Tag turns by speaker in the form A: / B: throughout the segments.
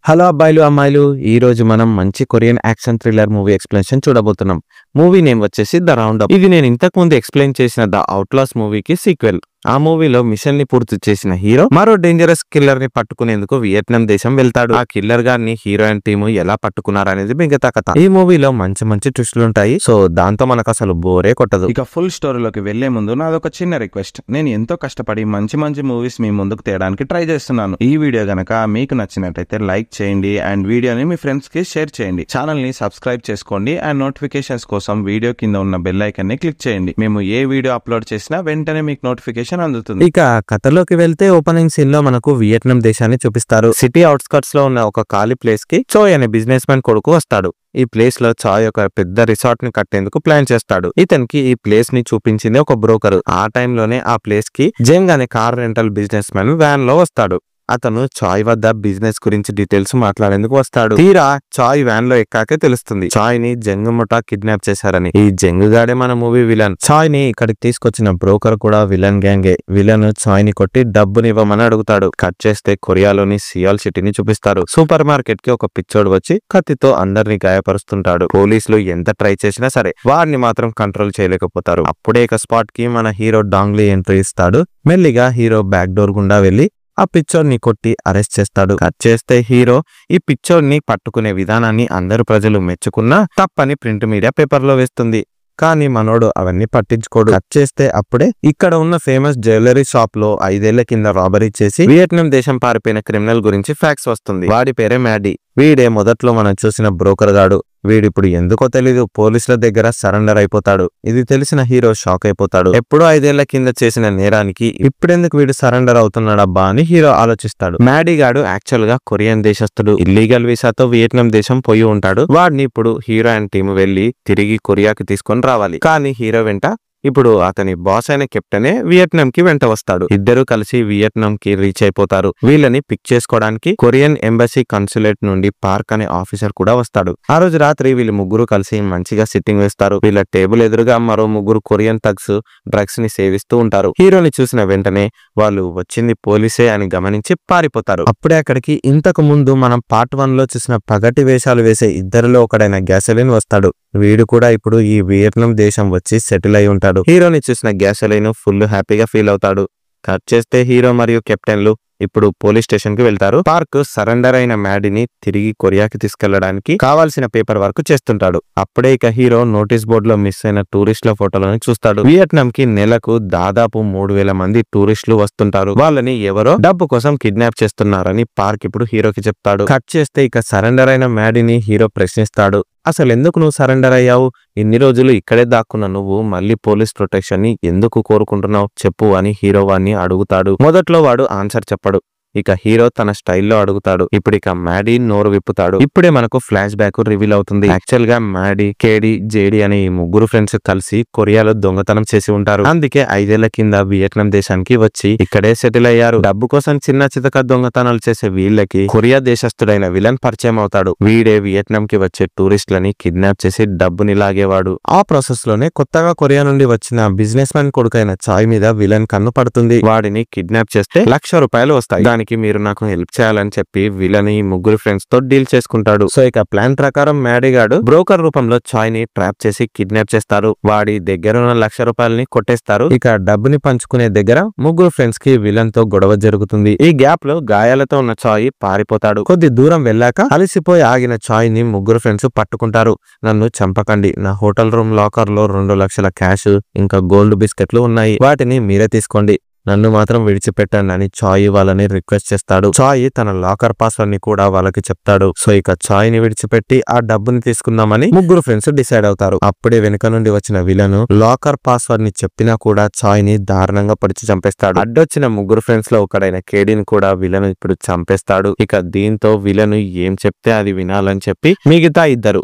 A: Hello అబ్బాయిలు అమ్మాయిలు, ఈ రోజు మనం మంచి Korean action thriller movie explanation చూడబోతున్నాం. మూవీ నేమ్ వచ్చేసి ద రౌండ్ అప్. ఇది నేను ఇంతకు ముందు ఎక్స్ప్లెయిన్ చేసిన ద అవుట్లాస్ మూవీకి సీక్వెల్. ఆ మూవీలో మిషన్ ని పూర్తి చేసిన హీరో మరో డేంజరస్ కిల్లర్ ని పట్టుకునేందుకు వియత్నాం దేశం వెళ్తాడు. ఆ కిల్లర్ గారిని హీరోయిన్ టీము ఎలా పట్టుకున్నారనేది మిగతా కథ. ఈ మూవీలో మంచి మంచి ట్విస్టులు ఉంటాయి. సో దాంతో మనకు అసలు బోరే కొట్టదు.
B: ఇక ఫుల్ స్టోరీలోకి వెళ్లే ముందు నాదొక చిన్న రిక్వెస్ట్. నేను ఎంతో కష్టపడి మంచి మంచి మూవీస్ మీ ముందుకు తేయడానికి ట్రై చేస్తున్నాను. ఈ వీడియో గనక మీకు నచ్చినట్లయితే లైక్ చేయండి అండ్ వీడియోని మీ ఫ్రెండ్స్ కి షేర్ చేయండి. ఛానల్ ని సబ్స్క్రైబ్ చేసుకోండి అండ్ నోటిఫికేషన్స్ కోసం వీడియో కింద ఉన్న బెల్ ఐకాన్ ని క్లిక్ చేయండి. మేము ఏ వీడియో అప్లోడ్ చేసినా వెంటనే మీకు నోటిఫికేషన్ అందుతుంది.
A: ఇక కథలోకి వెళ్తే ఓపెనింగ్ సీన్ లో మనకు వియత్నాం దేశాన్ని చూపిస్తారు. సిటీ అవుట్స్కట్స్ లో ఉన్న ఒక ఖాళీ ప్లేస్ కి చోయ్ అనే బిజినెస్ మ్యాన్ కొడుకు వస్తాడు. ఈ ప్లేస్ లో చాయ్ ఒక పెద్ద రిసార్ట్ ని కట్టేందుకు ప్లాన్ చేస్తాడు. ఇతనికి ఈ ప్లేస్ ని చూపించింది ఒక బ్రోకర్. ఆ టైంలోనే ఆ ప్లేస్ కి జెంగ్ అనే car rental business man van లో వస్తాడు. అతను చాయ్ వద్ద బిజినెస్ గురించి డీటెయిల్స్ మాట్లాడేందుకు వస్తాడు. తీరా చాయ్ వ్యాన్ లో ఎక్కాకే తెలుస్తుంది చాయ్ ని జంగ్ ముఠా కిడ్నాప్ చేశారని. ఈ జంగ్ గాడే మన మూవీ విలన్. చాయ్ ని ఇక్కడికి తీసుకొచ్చిన బ్రోకర్ కూడా విలన్ గ్యాంగే. విలన్ చాయ్ ని కొట్టి డబ్బునివ్వమని అడుగుతాడు. కట్ చేస్తే కొరియాలోని సియాల్ సిటీని చూపిస్తారు. సూపర్ మార్కెట్ కి ఒక పిచ్చోడు వచ్చి కత్తితో అందరినీ గాయపరుస్తుంటాడు. పోలీసులు ఎంత ట్రై చేసినా సరే వాడిని మాత్రం కంట్రోల్ చేయలేకపోతారు. అప్పుడే ఇక స్పాట్ కి మన హీరో డాంగ్లీ ఎంట్రీ ఇస్తాడు. మెల్లిగా హీరో బ్యాక్ డోర్ గుండా వెళ్లి ఆ పిక్చర్ ని కొట్టి అరెస్ట్ చేస్తాడు. కట్ చేస్తే హీరో ఈ పిక్చర్ ని పట్టుకునే విధానాన్ని అందరు ప్రజలు మెచ్చుకున్నా తప్పని ప్రింట్ మీడియా పేపర్ లో వేస్తుంది. కానీ మనోడు అవన్నీ పట్టించుకోడు. కట్ చేస్తే అప్పుడే ఇక్కడ ఉన్న ఫేమస్ జ్యువెలరీ షాప్ లో 5 ఏళ్ల కింద రాబరీ చేసి వియత్నాం దేశం పారిపోయిన క్రిమినల్ గురించి ఫ్యాక్స్ వస్తుంది. వాడి పేరే మ్యాడీ. వీడే మొదట్లో మనం చూసిన బ్రోకర్ గాడు. వీడిప్పుడు ఎందుకో తెలీదు పోలీసుల దగ్గర సరెండర్ అయిపోతాడు. ఇది తెలిసిన హీరో షాక్ అయిపోతాడు. ఎప్పుడో 5 ఏళ్ల కింద చేసిన నేరానికి ఇప్పుడెందుకు వీడు సరెండర్ అవుతున్నాడబ్బా అని హీరో ఆలోచిస్తాడు. మ్యాడీ గాడు యాక్చువల్ గా కొరియన్ దేశస్థుడు. ఇల్లీగల్ వీసాతో వియత్నాం దేశం పోయి ఉంటాడు. వాడిని ఇప్పుడు హీరో అండ్ టీం వెళ్లి తిరిగి కొరియాకి తీసుకొని రావాలి. కానీ హీరో వెంట ఇప్పుడు అతని బాస్ అయిన కెప్టెనే వియత్నాం కి వెంట వస్తాడు. ఇద్దరు కలిసి వియత్నాం కి రీచ్ అయిపోతారు. వీళ్ళని పిక్ చేసుకోవడానికి కొరియన్ ఎంబసీ కన్సులేట్ నుండి పార్క్ అనే ఆఫీసర్ కూడా వస్తాడు. ఆ రోజు రాత్రి వీళ్ళు ముగ్గురు కలిసి మంచిగా సిట్టింగ్ వేస్తారు. వీళ్ళ టేబుల్ ఎదురుగా మరో ముగ్గురు కొరియన్ థగ్స్ డ్రగ్స్ ని సేవిస్తూ ఉంటారు. హీరోని చూసిన వెంటనే వాళ్ళు వచ్చింది పోలీసే అని గమనించి పారిపోతారు. అప్పుడే అక్కడికి ఇంతకు ముందు మనం పార్ట్ 1 లో చూసిన పగటి వేషాలు వేసే ఇద్దరిలో ఒకడైన గ్యాసోలిన్ వస్తాడు. వీడు కూడా ఇప్పుడు ఈ వియత్నాం దేశం వచ్చి సెటిల్ అయి ఉంటాడు. హీరోని చూసిన గ్యాసోలిన్ ఫుల్ హ్యాపీగా ఫీల్ అవుతాడు. కట్ చేస్తే హీరో మరియు కెప్టెన్లు ఇప్పుడు పోలీస్ స్టేషన్ కి వెళ్తారు. పార్క్ సరెండర్ అయిన మ్యాడీని తిరిగి కొరియాకి తీసుకెళ్లడానికి కావాల్సిన పేపర్ వర్క్ చేస్తుంటాడు. అప్పుడే ఇక హీరో నోటీస్ బోర్డు లో మిస్ అయిన టూరిస్టుల ఫోటోలను చూస్తాడు. వియత్నాం కి నెలకు దాదాపు 3000 మంది టూరిస్టులు వస్తుంటారు. వాళ్ళని ఎవరో డబ్బు కోసం కిడ్నాప్ చేస్తున్నారని పార్క్ ఇప్పుడు హీరోకి చెప్తాడు. కట్ చేస్తే ఇక సరెండర్ అయిన మ్యాడీని హీరో ప్రశ్నిస్తాడు. అసలు ఎందుకు నువ్వు సరెండర్ అయ్యావు? ఇన్ని రోజులు ఇక్కడే దాక్కున్న నువ్వు మళ్ళీ పోలీస్ ప్రొటెక్షన్ ని ఎందుకు కోరుకుంటున్నావు చెప్పు అని హీరో వాడిని అడుగుతాడు. మొదట్లో వాడు ఆన్సర్ చెప్పడు. ఇక హీరో తన స్టైల్లో అడుగుతాడు. ఇప్పుడు ఇక మ్యాడీ నోరు విప్పుతాడు. ఇప్పుడే మనకు ఫ్లాష్ బ్యాక్ రివీల్ అవుతుంది. యాక్చువల్ గా మ్యాడీ, కేడీ, జేడీ అనే ఈ ముగ్గురు ఫ్రెండ్స్ కలిసి కొరియాలో దొంగతనం చేసి ఉంటారు. అందుకే 5 ఏళ్ల కింద వియత్నాం దేశానికి వచ్చి ఇక్కడే సెటిల్ అయ్యారు. డబ్బు కోసం చిన్న చితక దొంగతనాలు చేసే వీళ్ళకి కొరియా దేశస్థుడైన విలన్ పరిచయం అవుతాడు. వీడే వియత్నాం కి వచ్చే టూరిస్టులని కిడ్నాప్ చేసి డబ్బుని లాగేవాడు. ఆ ప్రాసెస్ లోనే కొత్తగా కొరియా నుండి వచ్చిన బిజినెస్ మ్యాన్ కొడుకైన చాయ్ మీద విలన్ కన్ను పడుతుంది. వాడిని కిడ్నాప్ చేస్తే ₹1,00,000 వస్తాయి. దానికి మీరు నాకు హెల్ప్ చేయాలని చెప్పి విలన్ ఈ ముగ్గురు ఫ్రెండ్స్ తో డీల్ చేసుకుంటాడు. సో ఇక ప్లాన్ ప్రకారం మ్యాడీ గాడు బ్రోకర్ రూపంలో చాయ్ ని ట్రాప్ చేసి కిడ్నాప్ చేస్తారు. వాడి దగ్గర ఉన్న ₹1,00,000 కొట్టేస్తారు. ఇక డబ్బుని పంచుకునే దగ్గర ముగ్గురు ఫ్రెండ్స్ కి విలన్ తో గొడవ జరుగుతుంది. ఈ గ్యాప్ లో గాయాలతో ఉన్న చాయ్ పారిపోతాడు. కొద్ది దూరం వెళ్ళాక అలసిపోయి ఆగిన చాయ్ ని ముగ్గురు ఫ్రెండ్స్ పట్టుకుంటారు. నన్ను చంపకండి, నా హోటల్ రూమ్ లాకర్ లో 2 లక్షల క్యాష్ ఇంకా గోల్డ్ బిస్కెట్లు ఉన్నాయి, వాటిని మీరే తీసుకోండి, నన్ను మాత్రం విడిచిపెట్టండి అని చాయ్ వాళ్ళని రిక్వెస్ట్ చేస్తాడు. చాయ్ తన లాకర్ పాస్వర్డ్ ని కూడా వాళ్ళకి చెప్తాడు. సో ఇక చాయ్ ని విడిచిపెట్టి ఆ డబ్బుని తీసుకుందామని ముగ్గురు ఫ్రెండ్స్ డిసైడ్ అవుతారు. అప్పుడే వెనుక నుండి వచ్చిన విలన్ లాకర్ పాస్వర్డ్ ని చెప్పినా కూడా చాయ్ ని దారుణంగా పొడిచి చంపేస్తాడు. అడ్డొచ్చిన ముగ్గురు ఫ్రెండ్స్ లో ఒకడైన కేడీని కూడా విలన్ ఇప్పుడు చంపేస్తాడు. ఇక దీంతో విలన్ ఏం చెప్తే అది వినాలని చెప్పి మిగతా ఇద్దరు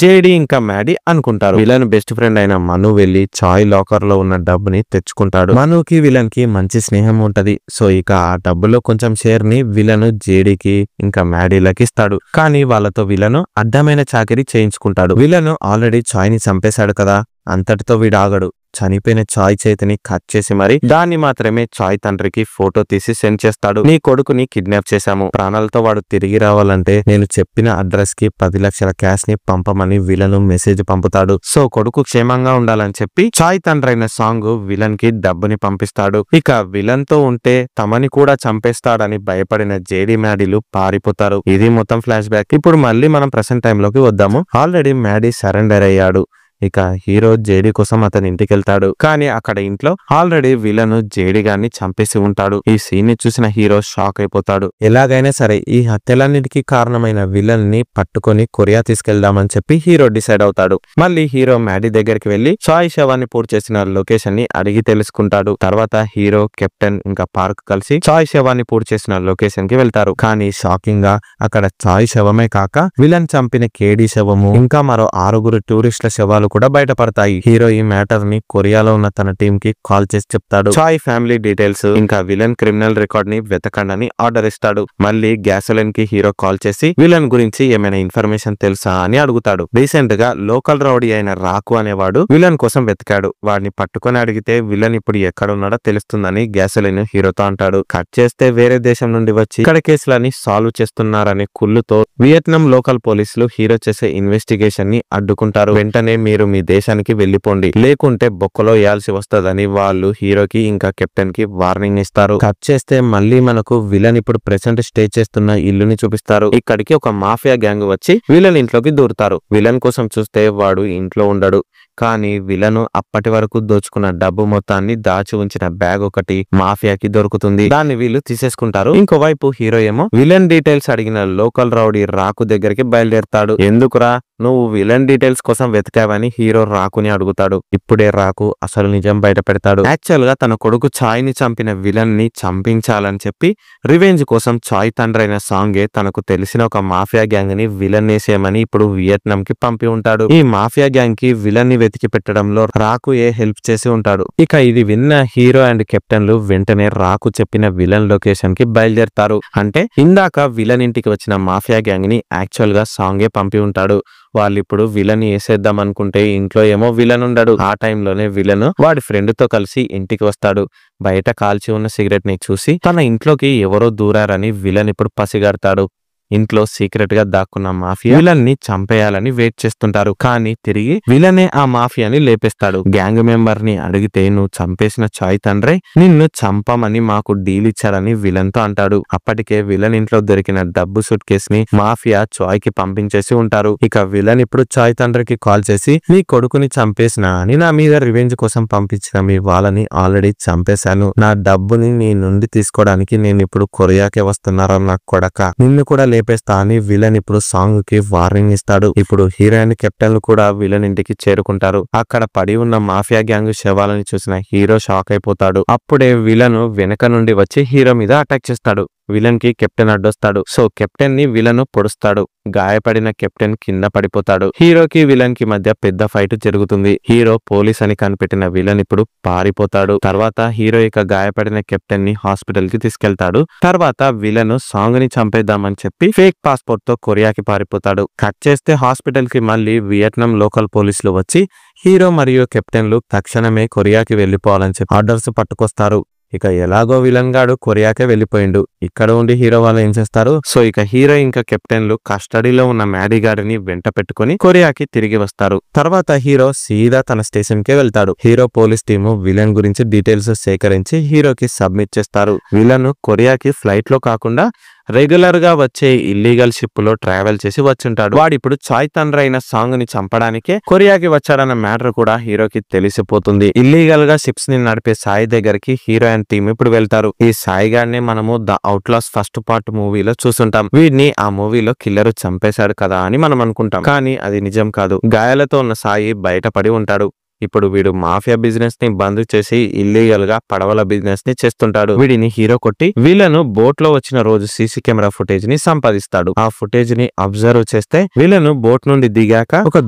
A: జేడీ ఇంకా మ్యాడీ అనుకుంటారు. విలన్ బెస్ట్ ఫ్రెండ్ అయిన మను వెళ్లి చాయ్ లాకర్ లో ఉన్న డబ్బుని తెచ్చుకుంటాడు. మనుకి విలన్ కి మంచి స్నేహం ఉంటది. సో ఇక ఆ డబ్బులో కొంచెం షేర్ ని విలను జేడీకి ఇంకా మ్యాడీలకి ఇస్తాడు. కానీ వాళ్ళతో విలను అడ్డమైన చాకిరీ చేయించుకుంటాడు. విలను ఆల్రెడీ చాయ్ ని చంపేశాడు కదా, అంతటితో వీడాగడు. చనిపోయిన చాయ్ చేతిని కట్ చేసి మరి దాన్ని మాత్రమే చాయ్ తండ్రికి ఫోటో తీసి సెండ్ చేస్తాడు. నీ కొడుకుని కిడ్నాప్ చేశాము, ప్రాణాలతో వాడు తిరిగి రావాలంటే నేను చెప్పిన అడ్రస్ కి 10 లక్షల క్యాష్ ని పంపమని విలన్ మెసేజ్ పంపుతాడు. సో కొడుకు క్షేమంగా ఉండాలని చెప్పి చాయ్ తండ్రైన సాంగ్ విలన్ కి డబ్బుని పంపిస్తాడు. ఇక విలన్ తో ఉంటే తమని కూడా చంపేస్తాడని భయపడిన జేడీ మ్యాడీలు పారిపోతారు. ఇది మొత్తం ఫ్లాష్ బ్యాక్. ఇప్పుడు మళ్ళీ మనం ప్రెసెంట్ టైం లోకి వద్దాము. ఆల్రెడీ మ్యాడీ సరెండర్ అయ్యాడు. ఇక హీరో జేడీ కోసం అతని ఇంటికి వెళ్తాడు. కానీ అక్కడ ఇంట్లో ఆల్రెడీ విలన్ జేడీ గారిని చంపేసి ఉంటాడు. ఈ సీన్ ని చూసిన హీరో షాక్ అయిపోతాడు. ఎలాగైనా సరే ఈ హత్యలన్నిటికీ కారణమైన విలన్ ని పట్టుకొని కొరియా తీసుకెళ్దామని చెప్పి హీరో డిసైడ్ అవుతాడు. మళ్ళీ హీరో మ్యాడీ దగ్గరికి వెళ్లి చాయ్ శవాన్ని పూర్తి చేసిన లొకేషన్ ని అడిగి తెలుసుకుంటాడు. తర్వాత హీరో కెప్టెన్ ఇంకా పార్క్ కలిసి చాయ్ శవాన్ని పూర్తి చేసిన లొకేషన్ కి వెళ్తారు. కానీ షాకింగ్ గా అక్కడ చాయ్ శవమే కాక విలన్ చంపిన కేడీ శవము ఇంకా మరో 6 టూరిస్టుల శవాలు కూడా బయటపడతాయి. హీరో ఈ మ్యాటర్ ని కొరియాలో ఉన్న తన టీం కి కాల్ చేసి చెప్తాడు. చాయ్ ఫ్యామిలీ డీటెయిల్స్ ఇంకా విలన్ క్రిమినల్ రికార్డ్ ని వెతకండి ఆర్డర్ ఇస్తాడు. మళ్ళీ గ్యాసోలిన్ కి హీరో కాల్ చేసి విలన్ గురించి ఏమైనా ఇన్ఫర్మేషన్ తెలుసా అని అడుగుతాడు. రీసెంట్ గా లోకల్ రౌడీ అయిన రాకు అనేవాడు విలన్ కోసం వెతికాడు. వాడిని పట్టుకొని అడిగితే విలన్ ఇప్పుడు ఎక్కడ ఉన్నాడో తెలుస్తుందని గ్యాసోలిన్ హీరోతో అంటాడు. కట్ చేస్తే వేరే దేశం నుండి వచ్చి ఇక్కడ కేసులని సాల్వ్ చేస్తున్నారనే కుళ్ళుతో వియత్నాం లోకల్ పోలీసులు హీరో చేసే ఇన్వెస్టిగేషన్ ని అడ్డుకుంటారు. వెంటనే మీరు మీ దేశానికి వెళ్లిపోండి, లేకుంటే బొక్కలో వేయాల్సి వస్తదని వాళ్ళు హీరోకి ఇంకా కెప్టెన్ కి వార్నింగ్ ఇస్తారు. కట్ చేస్తే మళ్ళీ మనకు విలన్ ఇప్పుడు ప్రెసెంట్ స్టే చేస్తున్న ఇల్లుని చూపిస్తారు. ఇక్కడికి ఒక మాఫియా గ్యాంగ్ వచ్చి విలన్ ఇంట్లోకి దూరుతారు. విలన్ కోసం చూస్తే వాడు ఇంట్లో ఉండడు. కానీ విలను అప్పటి వరకు దోచుకున్న డబ్బు మొత్తాన్ని దాచి ఉంచిన బ్యాగ్ ఒకటి మాఫియాకి దొరుకుతుంది. దాన్ని వీళ్ళు తీసేసుకుంటారు. ఇంకోవైపు హీరో ఏమో విలన్ డీటెయిల్స్ అడిగిన లోకల్ రౌడీ రాకు దగ్గరికి బయలుదేరతాడు. ఎందుకురా నువ్వు విలన్ డీటెయిల్స్ కోసం వెతికావని హీరో రాకుని అడుగుతాడు. ఇప్పుడే రాకు అసలు నిజం బయట పెడతాడు. యాక్చువల్ గా తన కొడుకు చాయ్ ని చంపిన విలన్ ని చంపించాలని చెప్పి రివెంజ్ కోసం చాయ్ తండ్రైన సాంగే తనకు తెలిసిన ఒక మాఫియా గ్యాంగ్ ని విలన్ వేసేయమని ఇప్పుడు వియత్నాం కి పంపి ఉంటాడు. ఈ మాఫియా గ్యాంగ్ కి విలన్ ని వెతికి పెట్టడంలో రాకు హెల్ప్ చేసి ఉంటాడు. ఇక ఇది విన్న హీరో అండ్ కెప్టెన్లు వెంటనే రాకు చెప్పిన విలన్ లొకేషన్ కి బయలుదేరతారు. అంటే ఇందాక విలన్ ఇంటికి వచ్చిన మాఫియా గ్యాంగ్ ని యాక్చువల్ గా సాంగే పంపి ఉంటాడు. వాళ్ళు ఇప్పుడు విలన్ వేసేద్దాం అనుకుంటే ఇంట్లో ఏమో విలన్ ఉండడు. ఆ టైంలోనే విలన్ వాడి ఫ్రెండ్ తో కలిసి ఇంటికి వస్తాడు. బయట కాల్చి ఉన్న సిగరెట్ ని చూసి తన ఇంట్లోకి ఎవరో దూరారని విలన్ ఇప్పుడు పసిగడతాడు. ఇంట్లో సీక్రెట్ గా దాక్కున్న మాఫియా విలన్ ని చంపేయాలని వెయిట్ చేస్తుంటారు. కానీ తిరిగి విలనే ఆ మాఫియాని లేపేస్తాడు. గ్యాంగ్ మెంబర్ ని అడిగితే నువ్వు చంపేసిన చాయ్ తండ్రే నిన్ను చంపమని మాకు డీల్ ఇచ్చారని విలన్ తో అంటాడు. అప్పటికే విలన్ ఇంట్లో దొరికిన డబ్బు సూట్ కేస్ ని మాఫియా చాయ్ కి పంపించేసి ఉంటారు. ఇక విలన్ ఇప్పుడు చాయ్ తండ్రికి కాల్ చేసి నీ కొడుకుని చంపేసిన అని నా మీద రివెంజ్ కోసం పంపించిన మీ వాళ్ళని ఆల్రెడీ చంపేశాను. నా డబ్బుని నీ నుండి తీసుకోవడానికి నేను ఇప్పుడు కొరియాకే వస్తున్నారా నా కొడక, నిన్ను కూడా లేపేస్తా అని విలన్ ఇప్పుడు సాంగ్ కి వార్నింగ్ ఇస్తాడు. ఇప్పుడు హీరోయిన్ కెప్టెన్లు కూడా విలన్ ఇంటికి చేరుకుంటారు. అక్కడ పడి ఉన్న మాఫియా గ్యాంగ్ శవాలని చూసిన హీరో షాక్ అయిపోతాడు. అప్పుడే విలన్ వెనక నుండి వచ్చి హీరో మీద అటాక్ చేస్తాడు. విలన్ కి కెప్టెన్ అడ్డొస్తాడు. సో కెప్టెన్ ని విలన్ పొడుస్తాడు. గాయపడిన కెప్టెన్ కింద పడిపోతాడు. హీరోకి విలన్ కి మధ్య పెద్ద ఫైట్ జరుగుతుంది. హీరో పోలీస్ అని కనిపెట్టిన విలన్ ఇప్పుడు పారిపోతాడు. తర్వాత హీరో ఇక గాయపడిన కెప్టెన్ ని హాస్పిటల్ కి తీసుకెళ్తాడు. తర్వాత విలన్ సాంగ్ ని చంపేద్దామని చెప్పి ఫేక్ పాస్పోర్ట్ తో కొరియాకి పారిపోతాడు. కట్ చేస్తే హాస్పిటల్ కి మళ్ళీ వియత్నాం లోకల్ పోలీసులు వచ్చి హీరో మరియు కెప్టెన్లు తక్షణమే కొరియాకి వెళ్లిపోవాలని చెప్పి ఆర్డర్స్ పట్టుకొస్తారు. ఇక ఎలాగో విలన్ గాడు కొరియాకే వెళ్లిపోయిండు. ఇక్కడ ఉండి హీరో వాళ్ళు ఏం చేస్తారు? సో ఇక హీరో ఇంకా కెప్టెన్లు కస్టడీలో ఉన్న మ్యాడీ గాడిని వెంట పెట్టుకుని కొరియాకి తిరిగి వస్తారు. తర్వాత హీరో సీదా తన స్టేషన్ కే వెళ్తాడు. హీరో పోలీస్ టీము విలన్ గురించి డీటెయిల్స్ సేకరించి హీరోకి సబ్మిట్ చేస్తారు. విలన్ కొరియాకి ఫ్లైట్ లో కాకుండా రెగ్యులర్ గా వచ్చే ఇల్లీగల్ షిప్ లో ట్రావెల్ చేసి వచ్చుంటాడు. వాడిప్పుడు చాయ్ తండ్రి అయిన సాంగ్ ని చంపడానికే కొరియాకి వచ్చాడన్న మ్యాటర్ కూడా హీరోకి తెలిసిపోతుంది. ఇల్లీగల్ గా షిప్స్ ని నడిపే సాయి దగ్గరికి హీరో అండ్ టీమ్ ఇప్పుడు వెళ్తారు. ఈ సాయి గారిని మనము ద అవుట్లాస్ ఫస్ట్ పార్ట్ మూవీలో చూసుంటాం. వీడిని ఆ మూవీలో కిల్లర్ చంపేశాడు కదా అని మనం అనుకుంటాం. కానీ అది నిజం కాదు. గాయాలతో ఉన్న సాయి బయటపడి ఉంటాడు. ఇప్పుడు వీడు మాఫియా బిజినెస్ ని బంద్ చేసి ఇల్లీగల్ గా పడవల బిజినెస్ ని చేస్తుంటాడు. వీడిని హీరో కొట్టి విలను బోట్ లో వచ్చిన రోజు సీసీ కెమెరా ఫుటేజ్ ని సంపాదిస్తాడు. ఆ ఫుటేజ్ ని అబ్జర్వ్ చేస్తే విలను బోట్ నుండి దిగాక ఒక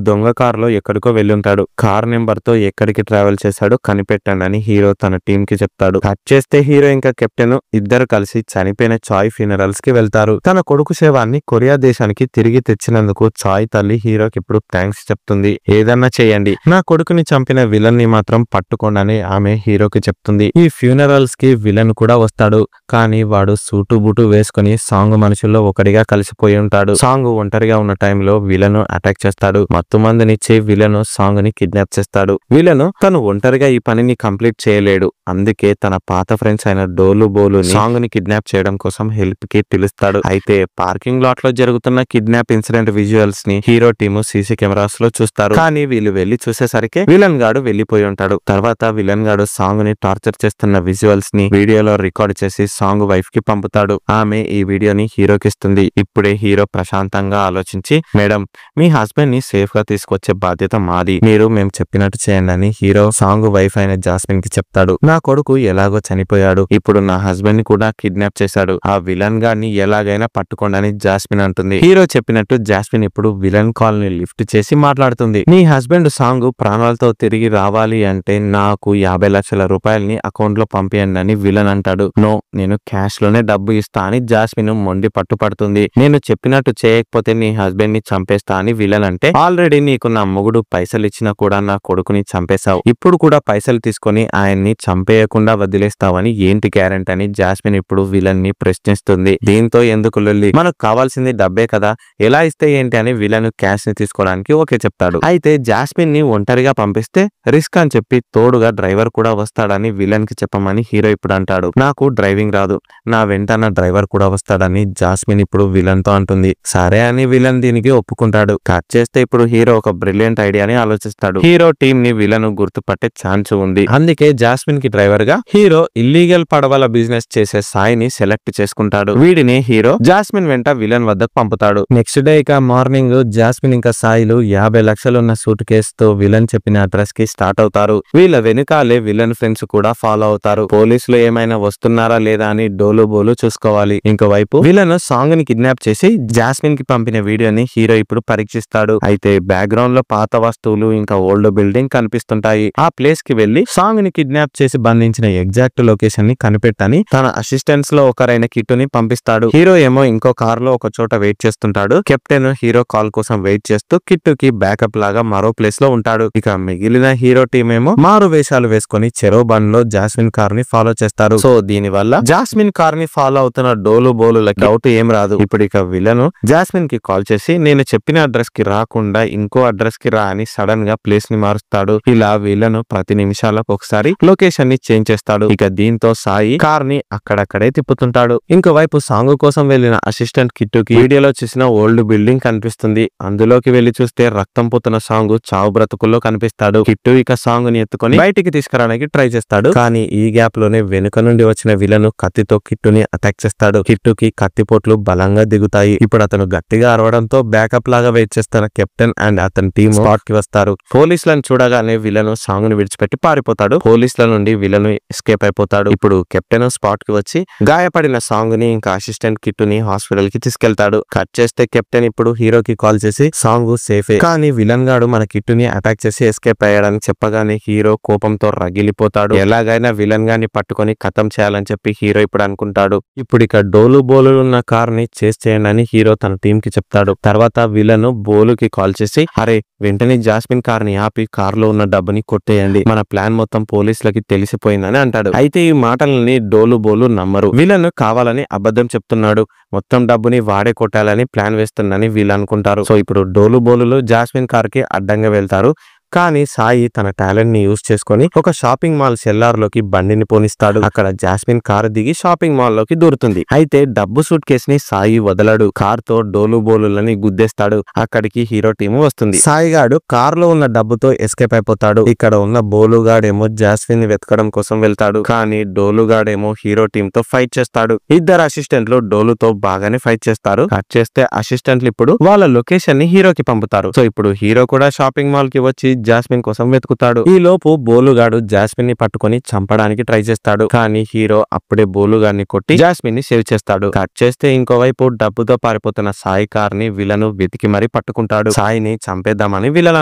A: దొంగ కార్ లో ఎక్కడికో వెళ్ళుంటాడు. కార్ నెంబర్ తో ఎక్కడికి ట్రావెల్ చేశాడో కనిపెట్టండి అని హీరో తన టీం కి చెప్తాడు. కట్ చేస్తే హీరో ఇంకా కెప్టెన్ ఇద్దరు కలిసి చనిపోయిన చాయ్ ఫ్యూనరల్స్ కి వెళ్తారు. తన కొడుకు శవాన్ని కొరియా దేశానికి తిరిగి తెచ్చినందుకు చాయ్ తల్లి హీరోకి ఇప్పుడు థ్యాంక్స్ చెప్తుంది. ఏదన్నా చేయండి, నా కొడుకుని చంపి చంపిన విలన్ ని మాత్రం పట్టుకోండి ఆమె హీరోకి చెప్తుంది. ఈ ఫ్యూనరల్స్ కి విలన్ కూడా వస్తాడు. కానీ వాడు సూటు బూటు వేసుకుని సాంగ్ మనుషుల్లో ఒకటిగా కలిసిపోయి ఉంటాడు. సాంగ్ ఒంటరిగా ఉన్న టైంలో విలను అటాక్ చేస్తాడు. మత్తు మందునిచ్చి విలను సాంగ్ ని కిడ్నాప్ చేస్తాడు. విలను తను ఒంటరిగా ఈ పనిని కంప్లీట్ చేయలేడు. అందుకే తన పాత ఫ్రెండ్స్ అయిన డోలు బోలు సాంగ్ ని కిడ్నాప్ చేయడం కోసం హెల్ప్ కి పిలుస్తాడు. అయితే పార్కింగ్ లాట్ లో జరుగుతున్న కిడ్నాప్ ఇన్సిడెంట్ విజువల్స్ ని హీరో టీము సీసీ కెమెరాస్ లో చూస్తారు. కానీ వీళ్ళు వెళ్లి చూసేసరికి విలన్ గాడు వెళ్లిపోయి ఉంటాడు. తర్వాత విలన్ గాడు సాంగ్ ని టార్చర్ చేస్తున్న విజువల్స్ ని వీడియోలో రికార్డ్ చేసి సాంగ్ వైఫ్ కి పంపుతాడు. ఆమె ఈ వీడియోని హీరోకి ఇస్తుంది. ఇప్పుడే హీరో ప్రశాంతంగా ఆలోచించి, మేడం మీ హస్బెండ్ ని సేఫ్ గా తీసుకొచ్చే బాధ్యత మాది, మీరు మేము చెప్పినట్టు చేయండి అని హీరో సాంగ్ వైఫ్ అయిన జాస్మిన్ కి చెప్తాడు. నా కొడుకు ఎలాగో చనిపోయాడు, ఇప్పుడు నా హస్బెండ్ ని కూడా కిడ్నాప్ చేశాడు, ఆ విలన్ గాడిని ఎలాగైనా పట్టుకోండి అని జాస్మిన్ అంటుంది. హీరో చెప్పినట్టు జాస్మిన్ ఇప్పుడు విలన్ కాల్ ని లిఫ్ట్ చేసి మాట్లాడుతుంది. నీ హస్బెండ్ సాంగ్ ప్రాణాలతో తిరిగి రావాలి అంటే నాకు 50 లక్షల రూపాయలని అకౌంట్ లో పంపియండి అని విలన్ అంటాడు. నో, నేను క్యాష్ లోనే డబ్బు ఇస్తా అని జాస్మిన్ మొండి పట్టుపడుతుంది. నేను చెప్పినట్టు చేయకపోతే నీ హస్బెండ్ ని చంపేస్తా అని విలన్ అంటే, ఆల్రెడీ నీకు నా మొగుడు పైసలు ఇచ్చినా కూడా నా కొడుకుని చంపేశావు, ఇప్పుడు కూడా పైసలు తీసుకొని ఆయన్ని చంపేయకుండా వదిలేస్తావని ఏంటి గ్యారెంటీ అని జాస్మిన్ ఇప్పుడు విలన్ ని ప్రశ్నిస్తుంది. దీంతో ఎందుకు లొల్లి, మనకు కావాల్సింది డబ్బే కదా, ఎలా ఇస్తే ఏంటి అని విలన్ క్యాష్ ని తీసుకోవడానికి ఓకే చెప్తాడు. అయితే జాస్మిన్ ని ఒంటరిగా పంపిస్తే రిస్క్ అని చెప్పి తోడుగా డ్రైవర్ కూడా వస్తాడని విలన్ కి చెప్పమని హీరో ఇప్పుడు అంటాడు. నాకు డ్రైవింగ్ రాదు, నా వెంట నా డ్రైవర్ కూడా వస్తాడని జాస్మిన్ ఇప్పుడు విలన్ తో అంటుంది. సరే అని విలన్ దీనికి ఒప్పుకుంటాడు. కట్ చేస్తే ఇప్పుడు హీరో ఒక బ్రిలియంట్ ఐడియాని ఆలోచిస్తాడు. హీరో టీమ్ ని విలన్ గుర్తుపట్టే ఛాన్స్ ఉంది. అందుకే జాస్మిన్ కి డ్రైవర్ గా హీరో ఇల్లీగల్ పడవల బిజినెస్ చేసే సాయిని సెలెక్ట్ చేసుకుంటాడు. వీడిని హీరో జాస్మిన్ వెంట విలన్ వద్దకు పంపుతాడు. నెక్స్ట్ డే ఇక మార్నింగ్ జాస్మిన్ ఇంకా సాయిలు 50 లక్షలు ఉన్న సూట్ కేసు తో విలన్ చెప్పిన అడ్రస్ కి స్టార్ట్ అవుతారు. వీళ్ళ వెనుకాలే విలన్ ఫ్రెండ్స్ కూడా ఫాలో అవుతారు. పోలీసులు ఏమైనా వస్తున్నారా లేదా అని డోలు బోలు చూసుకోవాలి. ఇంకోవైపు విలన్ సాంగ్ ని కిడ్నాప్ చేసి జాస్మిన్ కి పంపిన వీడియోని హీరో ఇప్పుడు పరీక్షిస్తాడు. అయితే బ్యాక్గ్రౌండ్ లో పాత వస్తువులు ఇంకా ఓల్డ్ బిల్డింగ్ కనిపిస్తుంటాయి. ఆ ప్లేస్ కి వెళ్లి సాంగ్ ని కిడ్నాప్ చేసి బంధించిన ఎగ్జాక్ట్ లొకేషన్ ని కనిపెట్టని తన అసిస్టెంట్స్ లో ఒకరైన కిట్టుని పంపిస్తాడు. హీరో ఏమో ఇంకో కార్ లో ఒక చోట వెయిట్ చేస్తుంటాడు. కెప్టెన్ హీరో కాల్ కోసం వెయిట్ చేస్తూ కిట్టుకి బ్యాకప్ లాగా మరో ప్లేస్ లో ఉంటాడు. ఇక మిగిలిన హీరో టీం ఏమో మారు వేషాలు వేసుకుని చెరో బండ్ లో జాస్మిన్ కార్ ని ఫాలో చేస్తారు. సో దీని వల్ల జాస్మిన్ కార్ ని ఫాలో అవుతున్న డోలు బోలులకి డౌట్ ఏం రాదు. ఇప్పుడు ఇక విలన్ జాస్మిన్ కి కాల్ చేసి నేను చెప్పిన అడ్రస్ కి రాకుండా ఇంకో అడ్రస్ కి రా అని సడన్ గా ప్లేస్ ని మారుస్తాడు. ఇలా విలన్ ప్రతి నిమిషాలకు ఒకసారి లొకేషన్ ని చేంజ్ చేస్తాడు. ఇక దీంతో సాయి కార్ ని అక్కడక్కడే తిప్పుతుంటాడు. ఇంకోవైపు సాంగ్ కోసం వెళ్లిన అసిస్టెంట్ కిట్టుకి వీడియోలో చూసిన ఓల్డ్ బిల్డింగ్ కనిపిస్తుంది. అందులోకి వెళ్లి చూస్తే రక్తం పోతున్న సాంగ్ చావు బ్రతుకుల్లో కనిపిస్తాడు. కిట్టు ఇక సాంగ్ ని ఎత్తుకొని బయటికి తీసుకురావడానికి ట్రై చేస్తాడు. కానీ ఈ గ్యాప్ లోనే వెనుక నుండి వచ్చిన విలను కత్తితో కిట్టుని అటాక్ చేస్తాడు. కిట్టుకి కత్తిపోట్లు బలంగా దిగుతాయి. ఇప్పుడు అతను గట్టిగా అరవడంతో బ్యాకప్ లాగా వెయిట్ చేస్తున్న కెప్టెన్ అండ్ అతని టీం స్పాట్ కి వస్తారు. పోలీసులను చూడగానే విలను సాంగ్ ని విడిచిపెట్టి పారిపోతాడు. పోలీసుల నుండి విలను ఎస్కేప్ అయిపోతాడు. ఇప్పుడు కెప్టెన్ స్పాట్ కి వచ్చి గాయపడిన సాంగ్ ని ఇంకా అసిస్టెంట్ కిట్టుని హాస్పిటల్ కి తీసుకెళ్తాడు. కట్ చేస్తే కెప్టెన్ ఇప్పుడు హీరోకి కాల్ చేసి సాంగ్ సేఫే, కానీ విలన్ గాడు మన కిట్టుని అటాక్ చేసి ఎస్కేప్ అయ్యాడని చెప్పగానే హీరో కోపంతో రగిలిపోతాడు. ఎలాగైనా విలన్ గాని పట్టుకొని ఖతం చేయాలని చెప్పి హీరో ఇప్పుడు అనుకుంటాడు. ఇప్పుడు ఇక డోలు బోలు ఉన్న కార్ ని చేస్ చేయండి అని హీరో తన టీం కి చెప్తాడు. తర్వాత విలన్ బోలుకి కాల్ చేసి అరే వెంటనే జాస్మిన్ కార్ ని ఆపి కార్ లో ఉన్న డబ్బుని కొట్టేయండి, మన ప్లాన్ మొత్తం పోలీసులకి తెలిసిపోయిందని అంటాడు. అయితే ఈ మాటలని డోలు బోలు నమ్మరు. విలన్ కావాలని అబద్ధం చెప్తున్నాడు, మొత్తం డబ్బుని వాడే కొట్టాలని ప్లాన్ వేస్తుందని వీళ్ళు అనుకుంటారు. సో ఇప్పుడు డోలు బోలులు జాస్మిన్ కార్ కి అడ్డంగా వెళ్తారు. కానీ సాయి తన టాలెంట్ ని యూజ్ చేసుకుని ఒక షాపింగ్ మాల్ సెల్లార్ లోకి బండిని పోనిస్తాడు. అక్కడ జాస్మిన్ కారు దిగి షాపింగ్ మాల్ లోకి దూరుతుంది. అయితే డబ్బు సూట్ కేస్ ని సాయి వదలడు. కార్ తో డోలు బోలులని గుద్దేస్తాడు. అక్కడికి హీరో టీము వస్తుంది. సాయి గాడు కార్ లో ఉన్న డబ్బుతో ఎస్కేప్ అయిపోతాడు. ఇక్కడ ఉన్న బోలుగాడేమో జాస్మిన్ ని వెతకడం కోసం వెళ్తాడు. కానీ డోలుగాడేమో హీరో టీమ్ తో ఫైట్ చేస్తాడు. ఇద్దరు అసిస్టెంట్లు డోలుతో బాగానే ఫైట్ చేస్తారు. కట్ చేస్తే అసిస్టెంట్లు ఇప్పుడు వాళ్ళ లొకేషన్ ని హీరోకి పంపుతారు. సో ఇప్పుడు హీరో కూడా షాపింగ్ మాల్ కి వచ్చి జాస్మిన్ కోసం వెతుకుతాడు. ఈ లోపు బోలుగాడు జాస్మిన్ ని పట్టుకొని చంపడానికి ట్రై చేస్తాడు. కానీ హీరో అప్పుడే బోలుగాడిని కొట్టి జాస్మిన్ ని సేవ్ చేస్తాడు. కట్ చేస్తే ఇంకోవైపు డబ్బుతో పారిపోతున్న సాయి కార్ ని విలను వెతికి మరీ పట్టుకుంటాడు. సాయిని చంపేద్దామని విలన్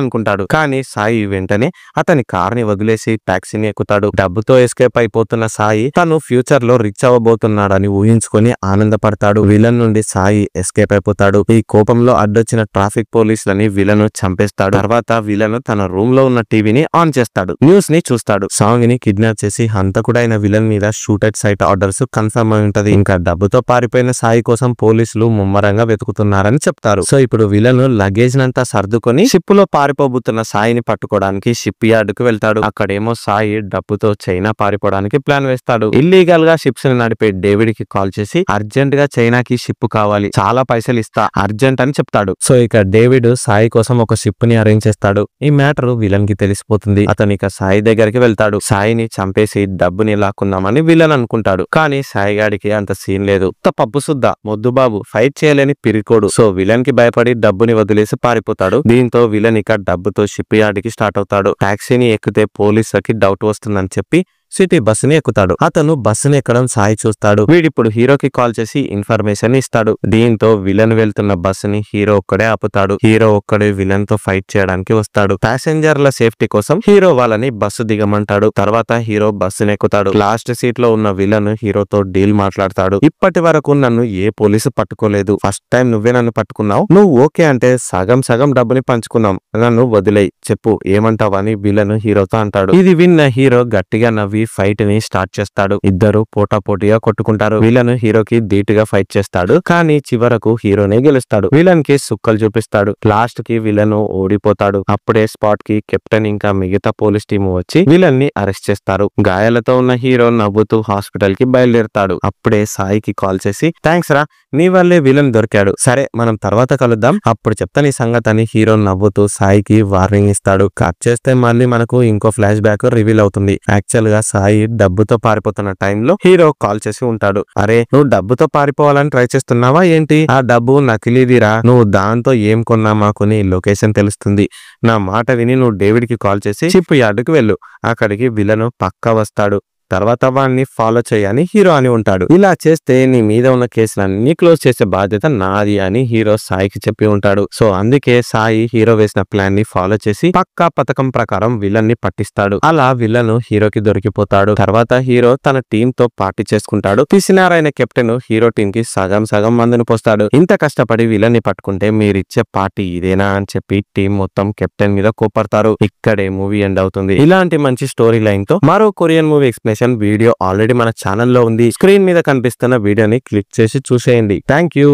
A: అనుకుంటాడు. కానీ సాయి వెంటనే అతని కార్ ని వదిలేసి టాక్సీని ఎక్కుతాడు. డబ్బుతో ఎస్కేప్ అయిపోతున్న సాయి తను ఫ్యూచర్ లో రిచ్ అవ్వబోతున్నాడని ఊహించుకొని ఆనందపడతాడు. విలన్ నుండి సాయి ఎస్కేప్ అయిపోతాడు. ఈ కోపంలో అడ్డొచ్చిన ట్రాఫిక్ పోలీసులని విలను చంపేస్తాడు. తర్వాత విలను తన రూమ్ లో ఉన్న టీవీని ఆన్ చేస్తాడు. న్యూస్ ని చూస్తాడు. సాంగ్ ని కిడ్నాప్ చేసి హంతకుడైన విలన్ మీద shoot at site orders confirm అయి ఉంటది. ఇంకా డబ్బుతో పారిపోయిన సాయి కోసం పోలీసులు ముమ్మరంగా వెతుకుతున్నారని చెప్తారు. సో ఇప్పుడు విలన్ లగేజ్ నంతా సర్దుకొని షిప్ లో పారిపోబోతున్న సాయిని పట్టుకోవడానికి షిప్ యార్డ్ కు వెళ్తాడు. అక్కడేమో సాయి డబ్బుతో చైనా పారిపోవడానికి ప్లాన్ వేస్తాడు. ఇల్లీగల్ గా షిప్స్ ని నడిపే డేవిడ్ కి కాల్ చేసి అర్జెంట్ గా చైనాకి షిప్ కావాలి, చాలా పైసలు ఇస్తా, అర్జెంట్ అని చెప్తాడు. సో ఇక డేవిడ్ సాయి కోసం ఒక షిప్ ని అరేంజ్ చేస్తాడు. ఈ మ్యాటర్ విలన్ కి తెలిసిపోతుంది. అతను ఇక సాయి దగ్గరికి వెళ్తాడు. సాయిని చంపేసి డబ్బుని లాక్కుందామని విలన్ అనుకుంటాడు. కానీ సాయి గాడికి అంత సీన్ లేదు. పప్పు సుద్దా మొద్దు బాబు, ఫైట్ చేయలేని పిరికోడు. సో విలన్ కి భయపడి డబ్బుని వదిలేసి పారిపోతాడు. దీంతో విలన్ ఇక డబ్బుతో షిప్ యార్డ్ కి స్టార్ట్ అవుతాడు. టాక్సీని ఎక్కితే పోలీసులకి డౌట్ వస్తుందని చెప్పి సిటీ బస్సుని ఎక్కుతాడు. అతను బస్సుని ఎక్కడం సాయి చూస్తాడు. వీడిప్పుడు హీరోకి కాల్ చేసి ఇన్ఫర్మేషన్ ఇస్తాడు. దీంతో విలన్ వెళ్తున్న బస్సుని హీరో ఒక్కడే ఆపుతాడు. హీరో ఒక్కడే విలన్ తో ఫైట్ చేయడానికి వస్తాడు. ప్యాసింజర్ల సేఫ్టీ కోసం హీరో వాళ్ళని బస్సు దిగమంటాడు. తర్వాత హీరో బస్సుని ఎక్కుతాడు. లాస్ట్ సీట్ లో ఉన్న విలన్ హీరోతో డీల్ మాట్లాడతాడు. ఇప్పటి వరకు నన్ను ఏ పోలీసు పట్టుకోలేదు, ఫస్ట్ టైం నువ్వే నన్ను పట్టుకున్నావు, నువ్వు ఓకే అంటే సగం సగం డబ్బుని పంచుకుందాం, నన్ను వదిలేయి, చెప్పు ఏమంటావని విలన్ హీరోతో అంటాడు. ఇది విన్న హీరో గట్టిగా నవ్వి ఫైట్ ని స్టార్ట్ చేస్తాడు. ఇద్దరు పోటాపోటీగా కొట్టుకుంటారు. విలన్ హీరోకి ధీటుగా ఫైట్ చేస్తాడు. కానీ చివరకు హీరోనే గెలుస్తాడు. విలన్ కి సుక్కలు చూపిస్తాడు. లాస్ట్ కి విలన్ ఓడిపోతాడు. అప్పుడే స్పాట్ కి కెప్టెన్ ఇంకా మిగతా పోలీస్ టీం వచ్చి విలన్ ని అరెస్ట్ చేస్తారు. గాయాలతో ఉన్న హీరో నవ్వుతూ హాస్పిటల్ కి బయలుదేరుతాడు. అప్పుడే సాయికి కాల్ చేసి థ్యాంక్స్ రా, నీ వల్లే విలన్ దొరికాడు, సరే మనం తర్వాత కలుద్దాం, అప్పుడు చెప్తాను ఈ సంగతి అని హీరో నవ్వుతూ సాయికి వార్నింగ్ ఇస్తాడు. కట్ చేస్తే మళ్ళీ మనకు ఇంకో ఫ్లాష్ బ్యాక్ రివీల్ అవుతుంది. యాక్చువల్ గా సాయి డబ్బుతో పారిపోతున్న టైంలో హీరో కాల్ చేసి ఉంటాడు. అరే నువ్వు డబ్బుతో పారిపోవాలని ట్రై చేస్తున్నావా ఏంటి, ఆ డబ్బు నకిలీదిరా, నువ్వు దాంతో ఏం కొన్నా మాకు నీ లొకేషన్ తెలుస్తుంది, నా మాట విని నువ్వు డేవిడ్ కి కాల్ చేసి షిప్ యార్డుకు వెళ్ళు, అక్కడికి విలన్ పక్కా వస్తాడు, తర్వాత వాడిని ఫాలో చేయని హీరో అని ఉంటాడు. ఇలా చేస్తే నీ మీద ఉన్న కేసులన్నీ క్లోజ్ చేసే బాధ్యత నాది అని హీరో సాయికి చెప్పి ఉంటాడు. సో అందుకే సాయి హీరో వేసిన ప్లాన్ ని ఫాలో చేసి పక్కా పథకం ప్రకారం విలన్ ని పట్టిస్తాడు. అలా విలన్ హీరోకి దొరికిపోతాడు. తర్వాత హీరో తన టీం తో పార్టీ చేసుకుంటాడు. పిసినారైన కెప్టెన్ హీరో టీం కి సగం సగం మందుని పోస్తాడు. ఇంత కష్టపడి విలన్ ని పట్టుకుంటే మీరిచ్చే పార్టీ ఇదేనా అని చెప్పి టీం మొత్తం కెప్టెన్ మీద కోపడతారు. ఇక్కడే మూవీ ఎండ్ అవుతుంది. ఇలాంటి మంచి స్టోరీ లైన్ తో మరో Korean movie explanation video already మన ఛానల్లో ఉంది. స్క్రీన్ మీద కనిపిస్తున్న వీడియోని క్లిక్ చేసి చూసేయండి. Thank you.